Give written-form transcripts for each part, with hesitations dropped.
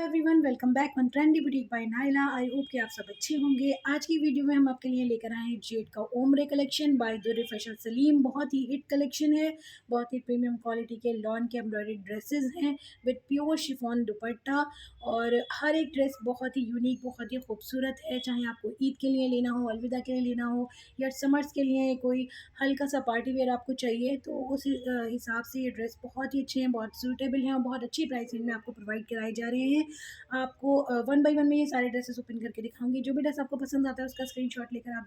Everyone, welcome back on trendy boutique by Naila. I hope कि आप सब अच्छे होंगे। आज की वीडियो में हम आपके लिए लेकर आए हैं जेड का ओमरे कलेक्शन बाय दुर्र फैशन सलीम। बहुत ही हिट कलेक्शन है, बहुत ही प्रीमियम क्वालिटी के लॉन के एम्ब्रॉयडरी ड्रेसेस हैं विद प्योर शिफॉन दुपट्टा। और हर एक ड्रेस बहुत ही यूनिक, बहुत ही खूबसूरत है। चाहे आपको ईद के लिए लेना हो, अलविदा के लिए लेना हो, या समर्स के लिए कोई हल्का सा पार्टी वेयर आपको चाहिए, तो उस हिसाब से ये ड्रेस बहुत ही अच्छे हैं, बहुत सूटेबल हैं और बहुत अच्छी प्राइसिंग में आपको प्रोवाइड कराए जा रहे हैं। आपको वन बाय वन में ये सारे ड्रेसेस ओपन करके दिखाऊंगी। जो भी ड्रेस आपको पसंद आता है उसका स्क्रीनशॉट लेकर आप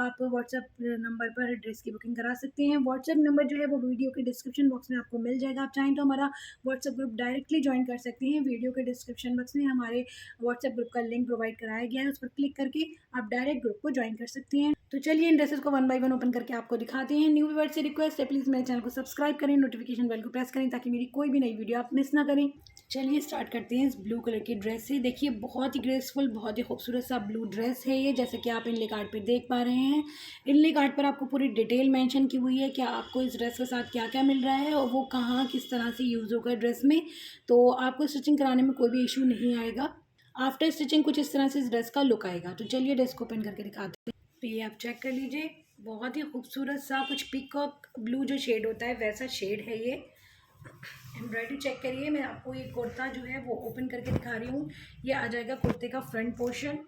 आप व्हाट्सएप नंबर पर ड्रेस की बुकिंग करा सकते हैं। व्हाट्सएप नंबर जो है वो वीडियो के डिस्क्रिप्शन बॉक्स में आपको मिल जाएगा। आप चाहें तो हमारा व्हाट्सएप ग्रुप डायरेक्टली ज्वाइन कर सकते हैं। वीडियो के डिस्क्रिप्शन बॉक्स में हमारे व्हाट्सएप ग्रुप का लिंक प्रोवाइड कराया गया है, उस पर क्लिक करके आप डायरेक्ट ग्रुप को ज्वाइन कर सकते हैं। तो चलिए इन ड्रेसेस को वन बाय वन ओपन करके आपको दिखाते हैं। न्यू व्यूअर्स से रिक्वेस्ट है, प्लीज़ मेरे चैनल को सब्सक्राइब करें, नोटिफिकेशन बेल को प्रेस करें ताकि मेरी कोई भी नई वीडियो आप मिस ना करें। चलिए स्टार्ट करते हैं। इस ब्लू कलर की ड्रेस से देखिए, बहुत ही ग्रेसफुल, बहुत ही खूबसूरत सा ब्लू ड्रेस है ये, जैसे कि आप इनले कार्ड पे देख पा रहे हैं। इनले कार्ड पर आपको पूरी डिटेल मेंशन की हुई है कि आपको इस ड्रेस के साथ क्या क्या मिल रहा है और वो कहाँ किस तरह से यूज़ होगा ड्रेस में। तो आपको स्टिचिंग कराने में कोई भी इशू नहीं आएगा। आफ्टर स्टिचिंग कुछ इस तरह से इस ड्रेस का लुक आएगा। तो चलिए ड्रेस को ओपन करके दिखाते हैं। तो ये आप चेक कर लीजिए, बहुत ही खूबसूरत सा कुछ पीकॉक ब्लू जो शेड होता है वैसा शेड है ये। एम्ब्रॉयडरी चेक करिए। मैं आपको ये कुर्ता जो है वो ओपन करके दिखा रही हूँ। ये आ जाएगा कुर्ते का फ्रंट पोर्शन,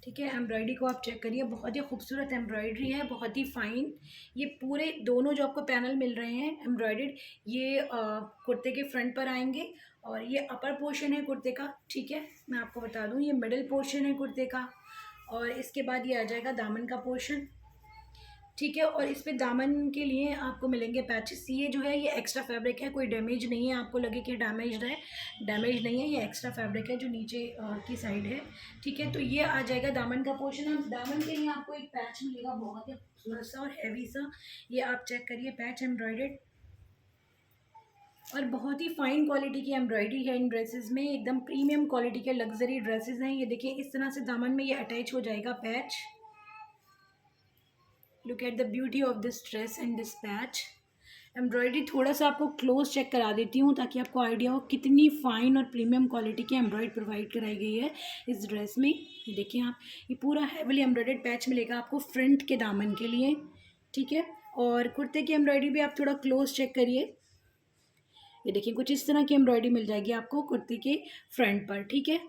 ठीक है। एम्ब्रॉयडरी को आप चेक करिए, बहुत ही खूबसूरत एम्ब्रॉयडरी है, बहुत ही फाइन। ये पूरे दोनों जो आपको पैनल मिल रहे हैं एम्ब्रॉयडर्ड, ये कुर्ते के फ्रंट पर आएंगे और ये अपर पोर्शन है कुर्ते का, ठीक है। मैं आपको बता दूँ, ये मिडिल पोर्शन है कुर्ते का और इसके बाद ये आ जाएगा दामन का पोर्शन, ठीक है। और इस पे दामन के लिए आपको मिलेंगे पैचेस। ये जो है ये एक्स्ट्रा फैब्रिक है, कोई डैमेज नहीं है, आपको लगे कि डैमेज्ड है, डैमेज नहीं है। ये एक्स्ट्रा फैब्रिक है जो नीचे की साइड है, ठीक है। तो ये आ जाएगा दामन का पोर्शन। अब दामन के लिए आपको एक पैच मिलेगा, बहुत ही खूबसूरत सा और हैवी सा। ये आप चेक करिए, पैच एम्ब्रॉयडर्ड और बहुत ही फाइन क्वालिटी की एम्ब्रॉयडरी है इन ड्रेसेस में। एकदम प्रीमियम क्वालिटी के लग्जरी ड्रेसेस हैं। ये देखिए, इस तरह से दामन में ये अटैच हो जाएगा patch. Look at the beauty of this dress and this patch. Embroidery थोड़ा सा आपको क्लोज चेक करा देती हूँ ताकि आपको आइडिया हो कितनी फाइन और प्रीमियम क्वालिटी की एम्ब्रॉयडरी प्रोवाइड कराई गई है इस ड्रेस में। ये देखिए आप, ये पूरा हैवीली एम्ब्रॉयडर्ड पैच मिलेगा आपको फ्रंट के दामन के लिए, ठीक है। और कुर्ते की एम्ब्रॉयडरी भी आप थोड़ा क्लोज चेक करिए। ये देखिए, कुछ इस तरह की एम्ब्रॉयडरी मिल जाएगी आपको कुर्ते के फ्रंट पर, ठीक है।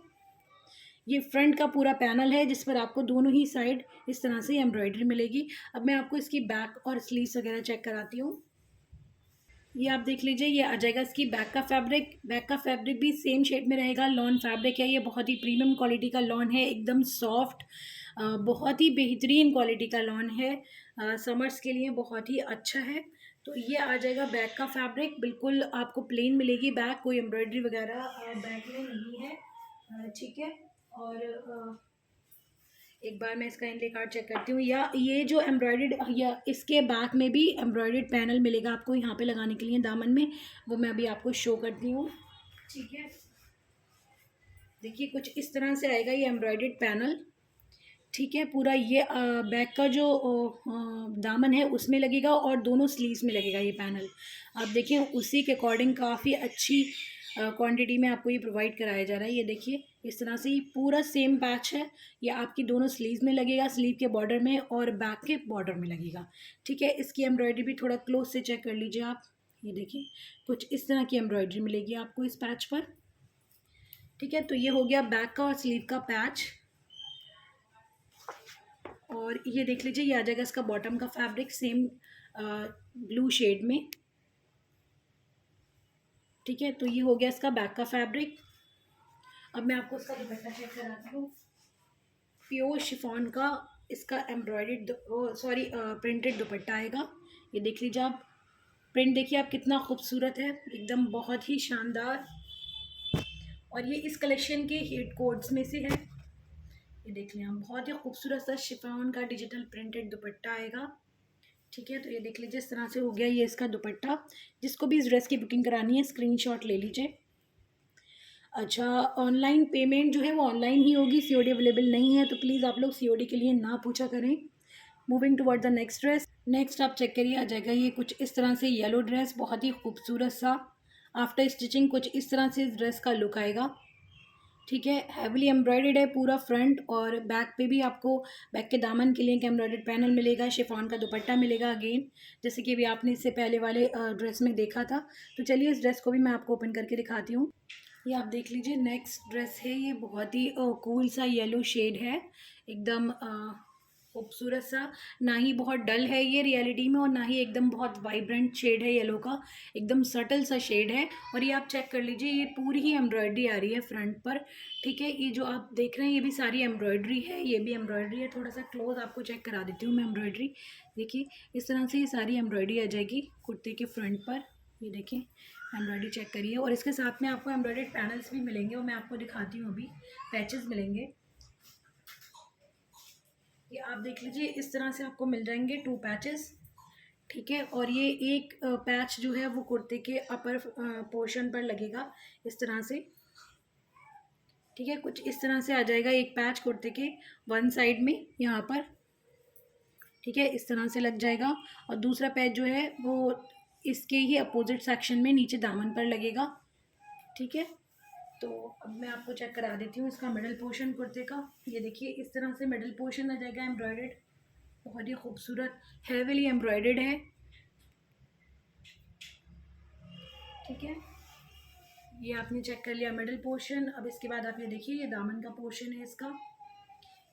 ये फ्रंट का पूरा पैनल है जिस पर आपको दोनों ही साइड इस तरह से एम्ब्रॉयडरी मिलेगी। अब मैं आपको इसकी बैक और स्लीव्स वगैरह चेक कराती हूँ। ये आप देख लीजिए, ये आ जाएगा इसकी बैक का फैब्रिक। बैक का फैब्रिक भी सेम शेड में रहेगा, लॉन फैब्रिक है। ये बहुत ही प्रीमियम क्वालिटी का लॉन है, एकदम सॉफ्ट, बहुत ही बेहतरीन क्वालिटी का लॉन है। समर्स के लिए बहुत ही अच्छा है। तो ये आ जाएगा बैक का फैब्रिक, बिल्कुल आपको प्लेन मिलेगी बैक, कोई एम्ब्रॉयडरी वगैरह बैक में नहीं है, ठीक है। और एक बार मैं इसका इनले कार्ड चेक करती हूँ। या ये जो एम्ब्रॉयडर्ड, या इसके बैक में भी एम्ब्रॉयडर्ड पैनल मिलेगा आपको यहाँ पे लगाने के लिए दामन में, वो मैं अभी आपको शो करती हूँ, ठीक है। देखिए, कुछ इस तरह से आएगा ये एम्ब्रॉयडर्ड पैनल, ठीक है। पूरा ये बैक का जो दामन है उसमें लगेगा और दोनों स्लीव्स में लगेगा ये पैनल। आप देखिए, उसी के अकॉर्डिंग काफ़ी अच्छी क्वांटिटी में आपको ये प्रोवाइड कराया जा रहा है। ये देखिए, इस तरह से ये पूरा सेम पैच है, ये आपकी दोनों स्लीव्स में लगेगा, स्लीव के बॉर्डर में और बैक के बॉर्डर में लगेगा, ठीक है। इसकी एम्ब्रॉयडरी भी थोड़ा क्लोज से चेक कर लीजिए आप। ये देखिए, कुछ इस तरह की एम्ब्रॉयडरी मिलेगी आपको इस पैच पर, ठीक है। तो ये हो गया बैक का और स्लीव का पैच। और ये देख लीजिए, ये आ जाएगा इसका बॉटम का फैब्रिक सेम ब्लू शेड में, ठीक है। तो ये हो गया इसका बैक का फैब्रिक। अब मैं आपको इसका दुपट्टा चेक कराती हूँ। प्योर शिफॉन का इसका एम्ब्रॉयडर्ड, सॉरी प्रिंटेड दुपट्टा आएगा। ये देख लीजिए आप, प्रिंट देखिए आप कितना खूबसूरत है, एकदम बहुत ही शानदार। और ये इस कलेक्शन के हिट कोड्स में से है। ये देख लें आप, बहुत ही खूबसूरत सा शिफॉन का डिजिटल प्रिंटेड दुपट्टा आएगा, ठीक है। तो ये देख लीजिए, इस तरह से हो गया ये इसका दुपट्टा। जिसको भी इस ड्रेस की बुकिंग करानी है स्क्रीनशॉट ले लीजिए। अच्छा, ऑनलाइन पेमेंट जो है वो ऑनलाइन ही होगी, सीओडी अवेलेबल नहीं है, तो प्लीज़ आप लोग सीओडी के लिए ना पूछा करें। Moving toward the next dress. Next आप चेक करिए, आ जाएगा ये कुछ इस तरह से येलो ड्रेस, बहुत ही खूबसूरत सा आफ्टर स्टिचिंग कुछ इस तरह से इस ड्रेस का लुक आएगा। ठीक है, हैवीली एम्ब्रॉयडर्ड है पूरा फ्रंट, और बैक पे भी आपको बैक के दामन के लिए एक एम्ब्रॉयडर्ड पैनल मिलेगा, शिफॉन का दुपट्टा मिलेगा अगेन, जैसे कि अभी आपने इससे पहले वाले ड्रेस में देखा था। तो चलिए इस ड्रेस को भी मैं आपको ओपन करके दिखाती हूँ। ये आप देख लीजिए, नेक्स्ट ड्रेस है, ये बहुत ही कूल सा येलो शेड है, एकदम खूबसूरत सा, ना ही बहुत डल है ये रियलिटी में, और ना ही एकदम बहुत वाइब्रेंट शेड है येलो का, एकदम सटल सा शेड है। और ये आप चेक कर लीजिए, ये पूरी ही एम्ब्रॉयडरी आ रही है फ्रंट पर। ठीक है, ये जो आप देख रहे हैं ये भी सारी एम्ब्रॉयडरी है, ये भी एम्ब्रॉयडरी है। थोड़ा सा क्लोज आपको चेक करा देती हूँ मैं एम्ब्रॉयडरी। देखिए इस तरह से ये सारी एम्ब्रॉयडरी आ जाएगी कुर्ते के फ्रंट पर। ये देखिए एम्ब्रॉयडरी चेक करिए, और इसके साथ में आपको एम्ब्रॉयडर्ड पैनल्स भी मिलेंगे, और मैं आपको दिखाती हूँ अभी, पैचेस मिलेंगे। ये आप देख लीजिए, इस तरह से आपको मिल जाएंगे 2 पैचेस। ठीक है, और ये एक पैच जो है वो कुर्ते के अपर पोर्शन पर लगेगा इस तरह से। ठीक है, कुछ इस तरह से आ जाएगा एक पैच कुर्ते के वन साइड में यहाँ पर। ठीक है, इस तरह से लग जाएगा, और दूसरा पैच जो है वो इसके ही अपोजिट सेक्शन में नीचे दामन पर लगेगा। ठीक है, तो अब मैं आपको चेक करा देती हूँ इसका मिडल पोर्शन कुर्ते का। ये देखिए इस तरह से मिडल पोर्शन आ जाएगा एम्ब्रॉयडर्ड, बहुत ही खूबसूरत हैवीली एम्ब्रॉयडर्ड है। ठीक है, ये आपने चेक कर लिया मिडल पोर्शन। अब इसके बाद आप ये देखिए, ये दामन का पोर्शन है इसका।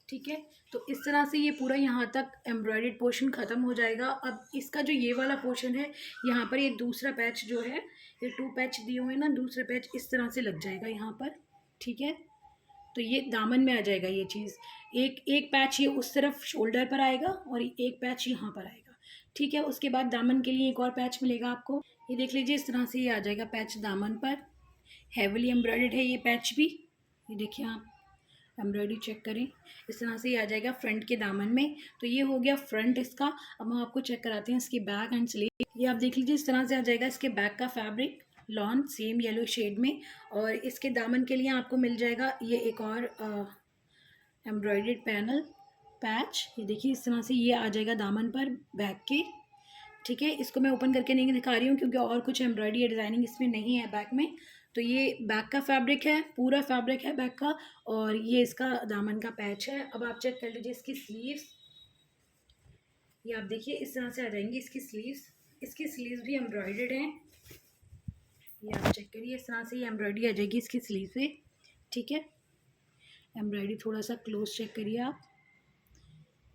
ठीक है, तो इस तरह से ये पूरा यहाँ तक एम्ब्रॉयडर्ड पोर्शन ख़त्म हो जाएगा। अब इसका जो ये वाला पोर्शन है, यहाँ पर ये दूसरा पैच जो है, ये 2 पैच दिए हुए हैं ना, दूसरा पैच इस तरह से लग जाएगा यहाँ पर। ठीक है, तो ये दामन में आ जाएगा ये चीज़। एक एक पैच ये उस तरफ शोल्डर पर आएगा, और एक पैच यहाँ पर आएगा। ठीक है, उसके बाद दामन के लिए एक और पैच मिलेगा आपको। ये देख लीजिए इस तरह से ये आ जाएगा पैच दामन पर, हैवीली एम्ब्रॉयडर्ड है ये पैच भी। ये देखिए आप एम्ब्रॉयडरी चेक करें, इस तरह से ये आ जाएगा फ्रंट के दामन में। तो ये हो गया फ्रंट इसका। अब हम आपको चेक कराते हैं इसकी बैक एंड स्लीव। ये आप देख लीजिए इस तरह से आ जाएगा इसके बैक का fabric, lawn same yellow shade में, और इसके दामन के लिए आपको मिल जाएगा ये एक और एम्ब्रॉयडर्ड पैनल पैच। ये देखिए इस तरह से ये आ जाएगा दामन पर बैक के। ठीक है, इसको मैं ओपन करके नहीं दिखा रही हूँ क्योंकि और कुछ एम्ब्रॉयडरी या डिज़ाइनिंग इसमें नहीं है बैक में। तो ये बैक का फैब्रिक है, पूरा फैब्रिक है बैक का, और ये इसका दामन का पैच है। अब आप चेक कर लीजिए इसकी स्लीव्स। ये आप देखिए इस तरह से आ जाएंगी इसकी स्लीव्स। इसकी स्लीव्स भी एम्ब्रॉयडर्ड हैं। ये आप चेक करिए, इस तरह से ये एम्ब्रॉयडरी आ जाएगी इसकी स्लीव पे। ठीक है, एम्ब्रॉयडरी थोड़ा सा क्लोज चेक करिए आप।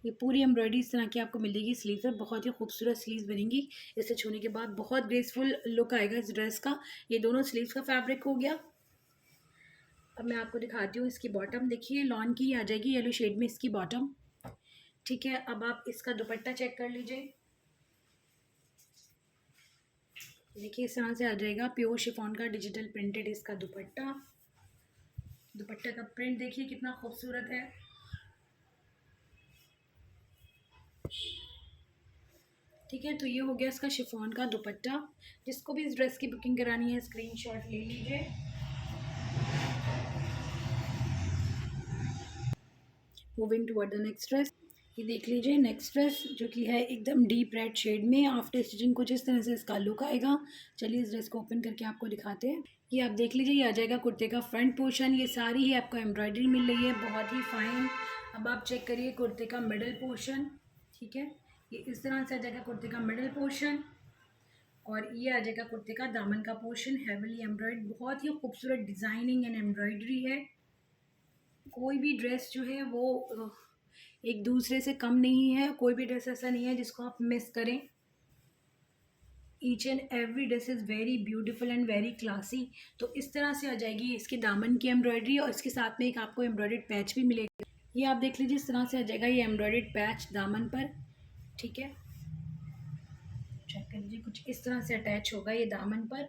ये पूरी एम्ब्रॉयडरी इस तरह की आपको मिलेगी स्लीव पर, बहुत ही खूबसूरत स्लीव्स बनेंगी। इसे छूने के बाद बहुत ग्रेसफुल लुक आएगा इस ड्रेस का। ये दोनों स्लीव्स का फैब्रिक हो गया। अब मैं आपको दिखाती हूँ इसकी बॉटम। देखिए लॉन की आ जाएगी येलो शेड में इसकी बॉटम। ठीक है, अब आप इसका दुपट्टा चेक कर लीजिए। देखिए इस तरह से आ जाएगा प्योर शिफॉन का डिजिटल प्रिंटेड इसका दुपट्टा। दुपट्टे का प्रिंट देखिए कितना खूबसूरत है। ठीक है, तो ये हो गया इसका शिफॉन का दुपट्टा। जिसको भी इस ड्रेस की बुकिंग करानी है स्क्रीनशॉट ले लीजिए। Moving toward the next dress. ये देख लीजिए नेक्स्ट ड्रेस जो कि है एकदम डीप रेड शेड में। आफ्टर स्टिचिंग कुछ इस तरह से इसका लुक आएगा। चलिए इस ड्रेस को ओपन करके आपको दिखाते हैं। ये आप देख लीजिए, ये आ जाएगा कुर्ते का फ्रंट पोर्शन। ये सारी ही आपको एम्ब्रॉयडरी मिल रही है, बहुत ही फाइन। अब आप चेक करिए कुर्ते का मिडल पोर्शन। ठीक है, ये इस तरह से आ जाएगा कुर्ते का मिडल पोर्शन, और ये आ जाएगा कुर्ते का दामन का पोर्शन, हैवीली एम्ब्रॉयड। बहुत ही खूबसूरत डिज़ाइनिंग एंड एम्ब्रॉयडरी है। कोई भी ड्रेस जो है वो एक दूसरे से कम नहीं है। कोई भी ड्रेस ऐसा नहीं है जिसको आप मिस करें। Each and every dress is very beautiful and very classy. तो इस तरह से आ जाएगी इसके दामन की एम्ब्रॉयडरी, और इसके साथ में एक आपको एम्ब्रॉयडर्ड पैच भी मिलेगा। ये आप देख लीजिए इस तरह से आ जाएगा ये एम्ब्रॉयडर्ड पैच दामन पर। ठीक है, चेक कर लीजिए कुछ इस तरह से अटैच होगा ये दामन पर।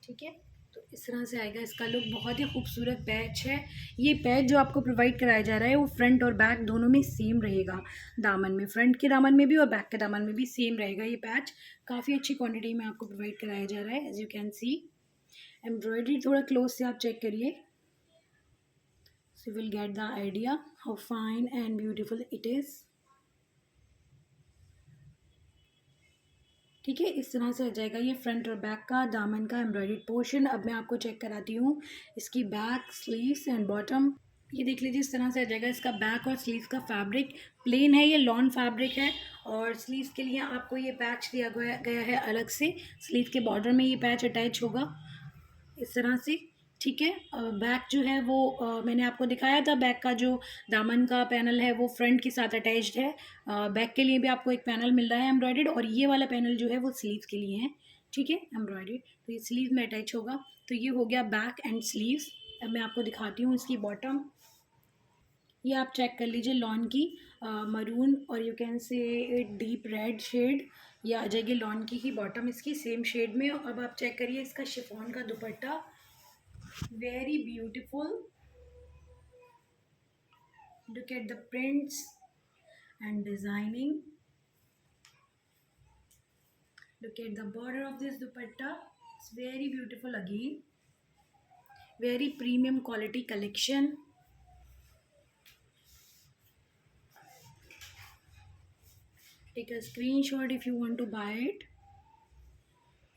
ठीक है, तो इस तरह से आएगा इसका लुक। बहुत ही खूबसूरत पैच है। ये पैच जो आपको प्रोवाइड कराया जा रहा है वो फ्रंट और बैक दोनों में सेम रहेगा। दामन में, फ्रंट के दामन में भी और बैक के दामन में भी सेम रहेगा ये पैच। काफ़ी अच्छी क्वांटिटी में आपको प्रोवाइड कराया जा रहा है। As you can see embroidery थोड़ा क्लोज से आप चेक करिए, so will get the idea how fine and beautiful it is. ठीक है, इस तरह से आ जाएगा ये फ्रंट और बैक का दामन का एम्ब्रॉयडर्ड पोर्शन। अब मैं आपको चेक कराती हूँ इसकी बैक, स्लीव्स एंड बॉटम। ये देख लीजिए, इस तरह से आ जाएगा इसका बैक और स्लीव्स का फैब्रिक। प्लेन है, ये लॉन फैब्रिक है। और स्लीव्स के लिए आपको ये पैच दिया गया है अलग से। स्लीव के बॉर्डर में ये पैच अटैच होगा इस तरह से। ठीक है, बैक जो है वो मैंने आपको दिखाया था, बैक का जो दामन का पैनल है वो फ्रंट के साथ अटैच्ड है। बैक के लिए भी आपको एक पैनल मिल रहा है एम्ब्रॉयडर्ड, और ये वाला पैनल जो है वो स्लीव के लिए है। ठीक है, एम्ब्रॉयडर्ड, तो ये स्लीव में अटैच होगा। तो ये हो गया बैक एंड स्लीव्स। अब मैं आपको दिखाती हूँ इसकी बॉटम। ये आप चेक कर लीजिए, लॉन की मरून और you can say deep red shade, ये आ जाएगी लॉन की ही बॉटम इसकी, सेम शेड में। अब आप चेक करिए इसका शिफॉन का दुपट्टा, very beautiful. Look at the prints and designing. Look at the border of this dupatta, it's very beautiful again. Very premium quality collection. Take a screenshot if you want to buy it.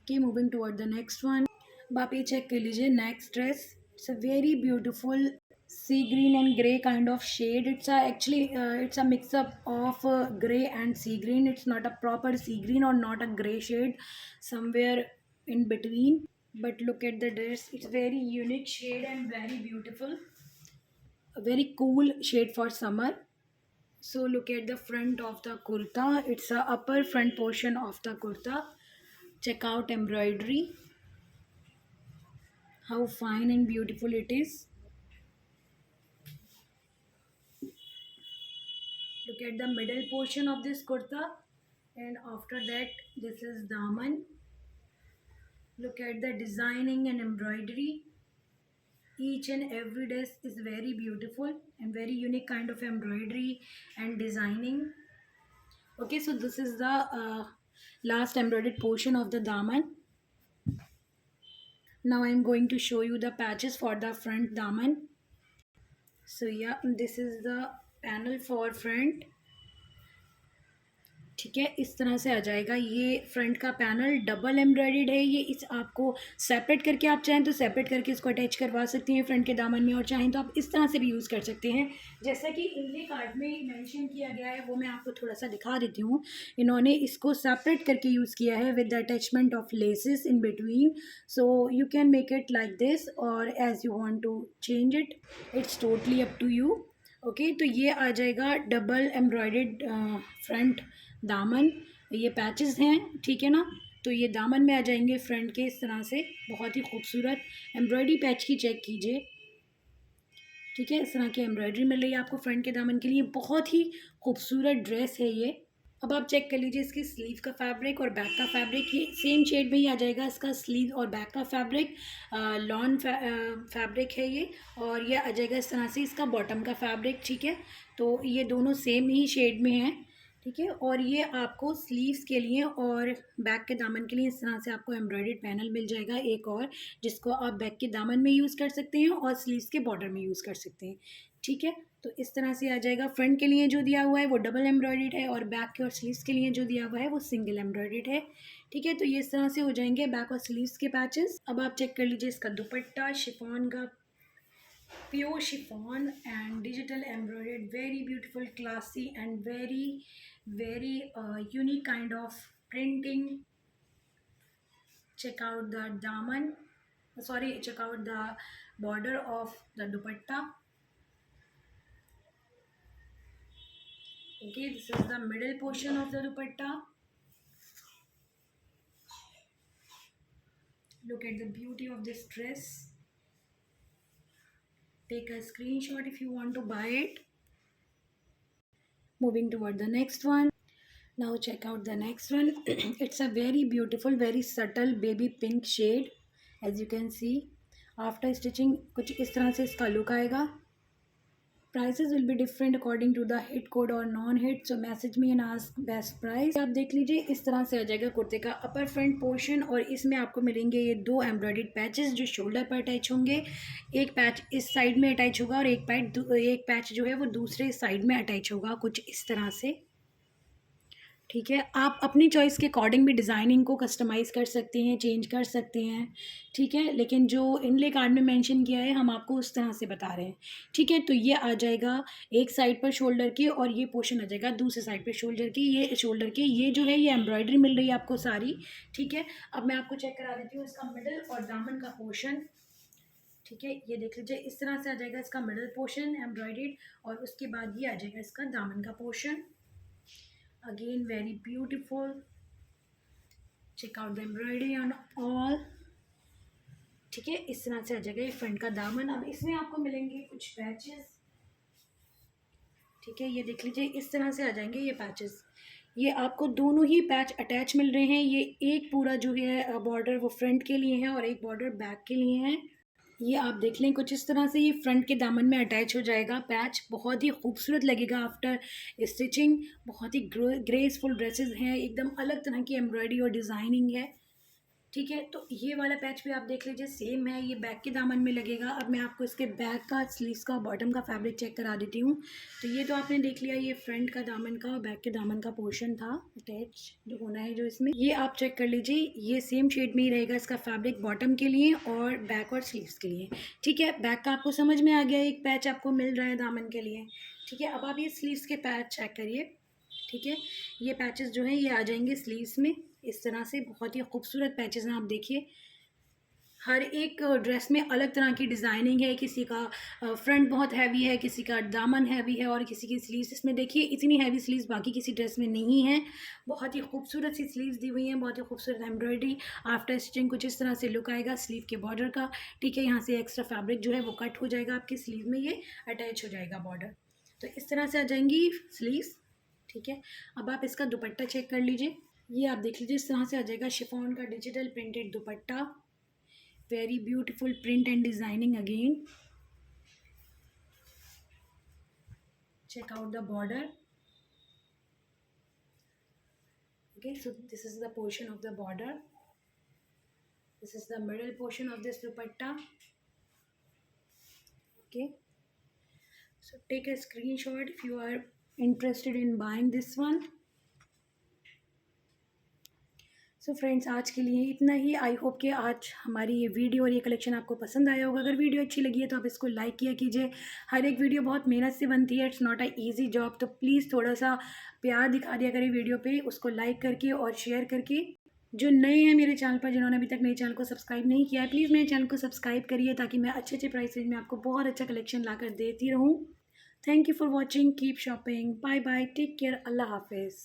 Okay, moving toward the next one. अब आप ये check कर लीजिए, next dress. It's a very beautiful sea green and gray kind of shade. It's a actually it's a mix up of gray and sea green. It's not a proper sea green or not a gray shade, somewhere in between. But look at the dress, it's very unique shade and very beautiful, a very cool shade for summer. So look at the front of the kurta, it's a upper front portion of the kurta. Check out embroidery, how fine and beautiful it is. Look at the middle portion of this kurta, and after that this is daman. Look at the designing and embroidery. Each and every dress is very beautiful and very unique kind of embroidery and designing. Okay, so this is the last embroidered portion of the daman. Now I am going to show you the patches for the front daman. So yeah, this is the panel for front. ठीक है, इस तरह से आ जाएगा ये front का panel. Double embroidered है ये। इस आपको सेपरेट करके, आप चाहें तो सेपरेट करके इसको अटैच करवा सकती हैं फ्रंट के दामन में, और चाहें तो आप इस तरह से भी यूज़ कर सकते हैं जैसा कि इनके कार्ड में मेंशन किया गया है। वो मैं आपको थोड़ा सा दिखा देती हूँ। इन्होंने इसको सेपरेट करके यूज़ किया है with the attachment of laces in between. So you can make it like this और as you want to change it, it's totally up to you. Okay, तो ये आ जाएगा डबल एम्ब्रॉयडर्ड फ्रंट दामन। ये patches हैं, ठीक है ना। तो ये दामन में आ जाएंगे फ्रंट के इस तरह से, बहुत ही खूबसूरत एम्ब्रॉयडरी पैच की चेक कीजिए। ठीक है, इस तरह की एम्ब्रॉयडरी मिल रही है आपको फ्रंट के दामन के लिए। बहुत ही खूबसूरत ड्रेस है ये। अब आप चेक कर लीजिए इसकी स्लीव का फैब्रिक और बैक का फैब्रिक, ये सेम शेड में ही आ जाएगा इसका स्लीव और बैक का फैब्रिक। लॉन फैब्रिक है ये, और ये आ जाएगा इस तरह से इसका बॉटम का फैब्रिक। ठीक है, तो ये दोनों सेम ही शेड में हैं। ठीक है, और ये आपको स्लीव्स के लिए और बैक के दामन के लिए इस तरह से आपको एम्ब्रॉयडर्ड पैनल मिल जाएगा एक और, जिसको आप बैक के दामन में यूज़ कर सकते हैं और स्लीव्स के बॉर्डर में यूज़ कर सकते हैं। ठीक है, तो इस तरह से आ जाएगा। फ्रंट के लिए जो दिया हुआ है वो डबल एम्ब्रॉयडर्ड है, और बैक के और स्लीव्स के लिए जो दिया हुआ है वो सिंगल एम्ब्रॉयडर्ड है। ठीक है, तो ये इस तरह से हो जाएंगे बैक और स्लीव्स के पैचेस। अब आप चेक कर लीजिए इसका दुपट्टा, शिफॉन का, pure chiffon and digital embroidered, very beautiful, classy and very unique kind of printing. Check out the daman, sorry, check out the border of the dupatta. Okay, this is the middle portion of the dupatta. Look at the beauty of this dress. Take a screenshot if you want to buy it. Moving toward the next one. Now check out the next one. It's a very beautiful, very subtle baby pink shade, as you can see. After stitching कुछ इस तरह से इसका look आएगा। Prices will be different according to the hit code or non hit, so message me and ask best price. आप देख लीजिए, इस तरह से आ जाएगा कुर्ते का अपर फ्रंट पोर्शन, और इसमें आपको मिलेंगे ये दो एम्ब्रॉयडर्ड पैचेस जो शोल्डर पर अटैच होंगे। एक पैच इस साइड में अटैच होगा और एक पैच जो है वो दूसरे साइड में अटैच होगा, कुछ इस तरह से। ठीक है, आप अपनी चॉइस के अकॉर्डिंग भी डिज़ाइनिंग को कस्टमाइज़ कर सकते हैं, चेंज कर सकते हैं, ठीक है? लेकिन जो इनले कार्ड में मेंशन किया है, हम आपको उस तरह से बता रहे हैं, ठीक है? तो ये आ जाएगा एक साइड पर शोल्डर के और ये पोर्शन आ जाएगा दूसरे साइड पे शोल्डर के। ये शोल्डर के ये जो है ये एम्ब्रॉयडरी मिल रही है आपको सारी, ठीक है? अब मैं आपको चेक करा देती हूँ इसका मिडल और दामन का पोर्शन, ठीक है? ये देख लीजिए इस तरह से आ जाएगा इसका मिडल पोर्शन एम्ब्रॉयडर्ड और उसके बाद ये आ जाएगा इसका दामन का portion. Again, very beautiful. Check out the embroidery on all. ठीक है, इस तरह से आ जाएगा ये फ्रंट का दामन। अब इसमें आपको मिलेंगे कुछ पैचेस, ठीक है? ये देख लीजिए इस तरह से आ जाएंगे ये पैचेस। ये आपको दोनों ही पैच अटैच मिल रहे हैं। ये एक पूरा जो है बॉर्डर वो फ्रंट के लिए है और एक बॉर्डर बैक के लिए है। ये आप देख लें कुछ इस तरह से ये फ्रंट के दामन में अटैच हो जाएगा पैच। बहुत ही खूबसूरत लगेगा आफ्टर स्टिचिंग। बहुत ही ग्रेसफुल ड्रेसेस हैं, एकदम अलग तरह की एम्ब्रॉयडरी और डिज़ाइनिंग है, ठीक है? तो ये वाला पैच भी आप देख लीजिए सेम है, ये बैक के दामन में लगेगा। अब मैं आपको इसके बैक का, स्लीव्स का, बॉटम का फैब्रिक चेक करा देती हूँ। तो ये तो आपने देख लिया, ये फ्रंट का दामन का और बैक के दामन का पोर्शन था अटैच जो होना है जो इसमें। ये आप चेक कर लीजिए, ये सेम शेड में ही रहेगा इसका फैब्रिक बॉटम के लिए और बैक और स्लीव्स के लिए, ठीक है? बैक का आपको समझ में आ गया, एक पैच आपको मिल रहा है दामन के लिए, ठीक है? अब आप ये स्लीव्स के पैच चेक करिए, ठीक है? ये पैचेस जो हैं ये आ जाएंगे स्लीव्स में इस तरह से। बहुत ही खूबसूरत पैचेस हैं, आप देखिए हर एक ड्रेस में अलग तरह की डिज़ाइनिंग है। किसी का फ्रंट बहुत हैवी है, किसी का दामन हैवी है और किसी की स्लीव्स, इसमें देखिए इतनी हैवी स्लीव्स बाकी किसी ड्रेस में नहीं है। बहुत ही खूबसूरत सी स्लीव्स दी हुई हैं, बहुत ही खूबसूरत एम्ब्रॉयडरी। आफ्टर स्टिचिंग कुछ इस तरह से लुक आएगा स्लीव के बॉर्डर का, ठीक है? यहाँ से एक्स्ट्रा फैब्रिक जो है वो कट हो जाएगा, आपकी स्लीव में ये अटैच हो जाएगा बॉर्डर। तो इस तरह से आ जाएंगी स्लीव्स, ठीक है? अब आप इसका दुपट्टा चेक कर लीजिए। ये आप देख लीजिए इस तरह से आ जाएगा शिफॉन का digital printed dupatta. Very beautiful print and designing again. Check out the border. Okay, so this is the portion of the border. This is the middle portion of this dupatta. Okay, so take a screenshot if you are interested in buying this one. So friends आज के लिए इतना ही। आई hope कि आज हमारी ये video और ये कलेक्शन आपको पसंद आया होगा। अगर वीडियो अच्छी लगी है तो आप इसको लाइक किया कीजिए। हर एक वीडियो बहुत मेहनत से बनती है, it's not a easy job. तो प्लीज़ थोड़ा सा प्यार दिखा दिया करिए वीडियो पे, उसको लाइक करके और शेयर करके। जो नए हैं मेरे चैनल पर, जिन्होंने अभी तक मेरे चैनल को सब्सक्राइब नहीं किया है, प्लीज़ मेरे चैनल को सब्सक्राइब करिए ताकि मैं अच्छे अच्छे प्राइसेज में आपको बहुत अच्छा कलेक्शन ला कर देती रहूँ। Thank you for watching, keep shopping, bye bye, take care, Allah हाफिज़।